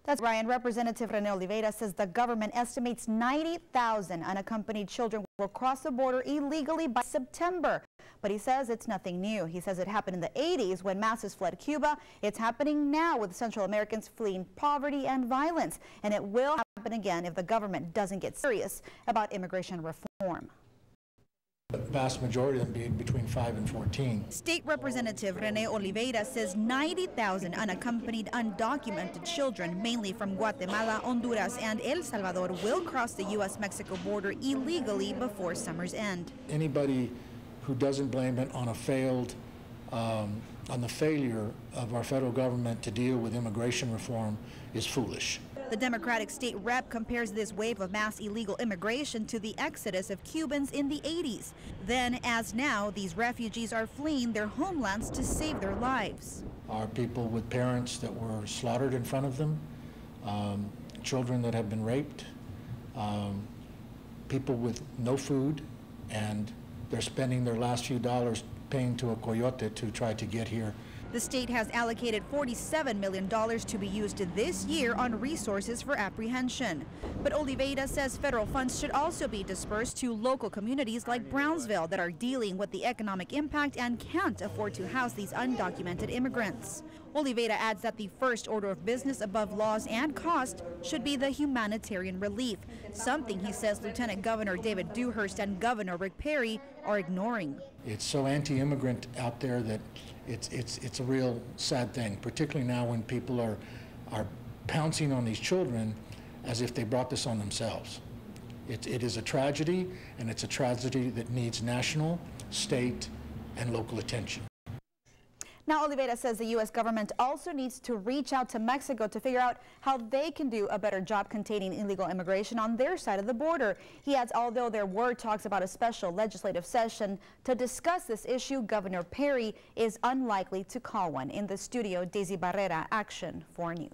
That's Ryan. Representative Rene Oliveira says the government estimates 90,000 unaccompanied children will cross the border illegally by September. But he says it's nothing new. He says it happened in the 80s when masses fled Cuba. It's happening now with Central Americans fleeing poverty and violence. And it will happen again if the government doesn't get serious about immigration reform. The vast majority of them being between 5 and 14. State Representative Rene Oliveira says 90,000 unaccompanied, undocumented children, mainly from Guatemala, Honduras, and El Salvador, will cross the U.S.-Mexico border illegally before summer's end. Anybody who doesn't blame it on the failure of our federal government to deal with immigration reform is foolish. The Democratic state rep compares this wave of mass illegal immigration to the exodus of Cubans in the 80s. Then, as now, these refugees are fleeing their homelands to save their lives. Are people with parents that were slaughtered in front of them, children that have been raped, people with no food, and they're spending their last few dollars paying to a coyote to try to get here. The state has allocated $47 million to be used this year on resources for apprehension. But Oliveira says federal funds should also be dispersed to local communities like Brownsville that are dealing with the economic impact and can't afford to house these undocumented immigrants. Oliveira adds that the first order of business above laws and cost should be the humanitarian relief, something he says Lieutenant Governor David Dewhurst and Governor Rick Perry are ignoring. It's so anti-immigrant out there that it's a real sad thing, particularly now when people are pouncing on these children as if they brought this on themselves. It is a tragedy, and it's a tragedy that needs national, state, and local attention. Now, Oliveira says the U.S. government also needs to reach out to Mexico to figure out how they can do a better job containing illegal immigration on their side of the border. He adds, although there were talks about a special legislative session to discuss this issue, Governor Perry is unlikely to call one. In the studio, Daisy Barrera, Action 4 News.